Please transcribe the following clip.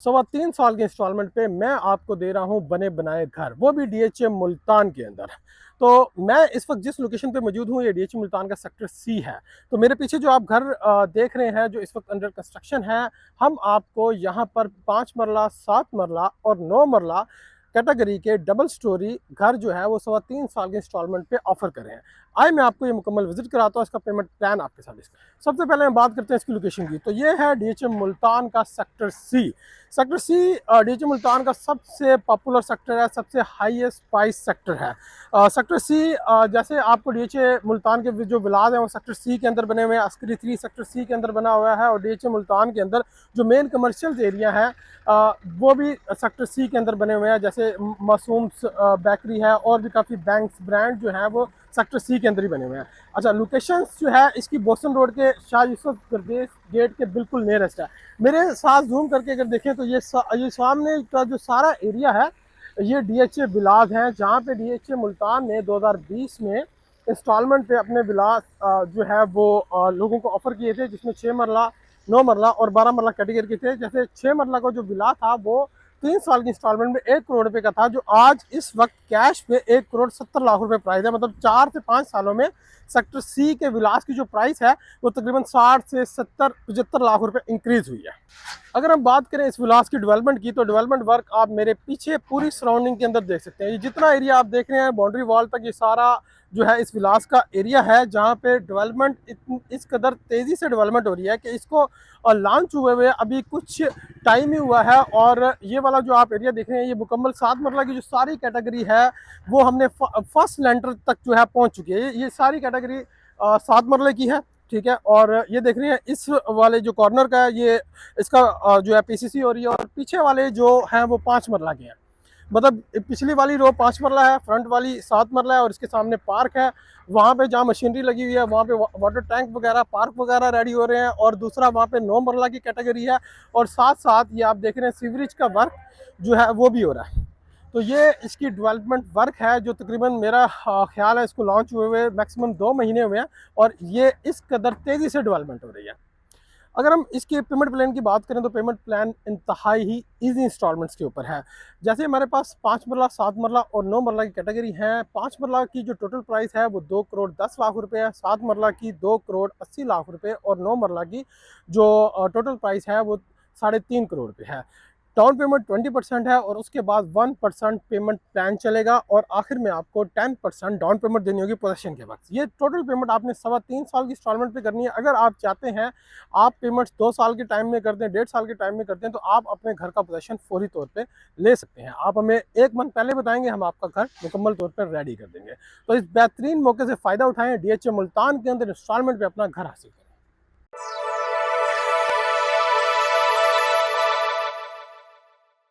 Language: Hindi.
3.25 साल के इंस्टॉलमेंट पे मैं आपको दे रहा हूं बने बनाए घर, वो भी डीएचए मुल्तान के अंदर। तो मैं इस वक्त जिस लोकेशन पे मौजूद हूं, ये डीएचए मुल्तान का सेक्टर सी है। तो मेरे पीछे जो आप घर देख रहे हैं, जो इस वक्त अंडर कंस्ट्रक्शन है, हम आपको यहां पर 5 मरला, 7 मरला और 9 मरला कैटेगरी के डबल स्टोरी घर जो है वो 3.25 साल के इंस्टॉलमेंट पे ऑफर कर रहे हैं। आइए मैं आपको ये मुकम्मल विजिट कराता हूँ, इसका पेमेंट प्लान आपके साथ डिस्कस। सबसे पहले हम बात करते हैं इसकी लोकेशन की। तो ये है डीएचए मुल्तान का sector C. Sector C DHA Multan का सबसे पॉपुलर सेक्टर है, सबसे हाईएस्ट प्राइस सेक्टर है। सेक्टर सी जैसे आपको डीएचए मुल्तान के जो विलाज हैं वो सेक्टर सी के अंदर बने हुए हैं। अस्करी 3 सेक्टर सी के अंदर बना हुआ है, और डीएचए मुल्तान के अंदर जो मेन कमर्शियल एरिया है वो भी सेक्टर सी के अंदर बने हुए हैं। जैसे मासूम्स बेकरी है, और भी काफ़ी बैंक्स ब्रांड जो है वो सेक्टर सी के अंदर ही बने हुए हैं। अच्छा, लोकेशंस जो है इसकी बोस्टन रोड के शाह यूसुफ गर्देश गेट के बिल्कुल नियरेस्ट है। मेरे साथ जूम करके अगर देखें तो ये सामने का जो सारा एरिया है ये डीएचए विलाज हैं, जहाँ पे डीएचए मुल्तान ने 2020 में इंस्टॉलमेंट पे अपने विलास जो है वो लोगों को ऑफर किए थे, जिसमें 6 मरला, 9 मरला और 12 मरला कैटेगरी के थे। जैसे 6 मरला का जो विला था वो 3 साल की इंस्टॉलमेंट में 1 करोड़ रुपए का था, जो आज इस वक्त कैश पे 1 करोड़ 70 लाख रुपए प्राइस है। मतलब 4 से 5 सालों में सेक्टर सी के विलास की जो प्राइस है वो तकरीबन 60 से 70-75 लाख रुपए इंक्रीज हुई है। अगर हम बात करें इस विलास की डेवलपमेंट की, तो डेवलपमेंट वर्क आप मेरे पीछे पूरी सराउंडिंग के अंदर देख सकते हैं। ये जितना एरिया आप देख रहे हैं बाउंड्री वॉल तक, ये सारा जो है इस विलास का एरिया है, जहाँ पे डेवलपमेंट इस कदर तेज़ी से डेवलपमेंट हो रही है कि इसको लॉन्च हुए हुए अभी कुछ टाइम ही हुआ है। और ये वाला जो आप एरिया देख रहे हैं, ये मुकम्मल 7 मरला की जो सारी कैटेगरी है वो हमने फर्स्ट लेंटर तक जो है पहुँच चुकी है। ये सारी कैटेगरी 7 मरले की है, ठीक है। और ये देख रहे हैं इस वाले जो कॉर्नर का है, ये इसका जो है पीसीसी हो रही है, और पीछे वाले जो हैं वो 5 मरला के हैं। मतलब पिछली वाली रो 5 मरला है, फ्रंट वाली 7 मरला है, और इसके सामने पार्क है। वहाँ पे जहाँ मशीनरी लगी हुई है वहाँ पे वाटर टैंक वगैरह, पार्क वगैरह रेडी हो रहे हैं। और दूसरा वहाँ पे 9 मरला की कैटेगरी है, और साथ साथ ये आप देख रहे हैं सीवरेज का वर्क जो है वो भी हो रहा है। तो ये इसकी डेवलपमेंट वर्क है, जो तकरीबन मेरा ख्याल है इसको लॉन्च हुए हुए मैक्सिमम 2 महीने हुए हैं, और ये इस कदर तेज़ी से डेवलपमेंट हो रही है। अगर हम इसके पेमेंट प्लान की बात करें, तो पेमेंट प्लान इंतहाई ही ईजी इंस्टॉलमेंट्स के ऊपर है। जैसे हमारे पास 5 मरला, 7 मरला और 9 मरला की कैटेगरी है। 5 मरला की जो टोटल प्राइस है वो 2 करोड़ 10 लाख रुपए है, 7 मरला की 2 करोड़ 80 लाख रुपए, और 9 मरला की जो टोटल प्राइस है वो 3.5 करोड़ रुपये है। डाउन पेमेंट 20% है, और उसके बाद 1% पेमेंट प्लान चलेगा, और आखिर में आपको 10% डाउन पेमेंट देनी होगी पोजेशन के वक्त। ये टोटल पेमेंट आपने 3.25 साल की इंस्टॉलमेंट पे करनी है। अगर आप चाहते हैं आप पेमेंट्स 2 साल के टाइम में कर दें, 1.5 साल के टाइम में कर दें, तो आप अपने घर का पोजेशन फौरी तौर पे ले सकते हैं। आप हमें 1 मंथ पहले बताएंगे, हम आपका घर मुकम्मल तौर पर रेडी कर देंगे। तो इस बेहतरीन मौके से फ़ायदा उठाएं, डीएचए मुल्तान के अंदर इंस्टॉलमेंट पे अपना घर हासिल करें।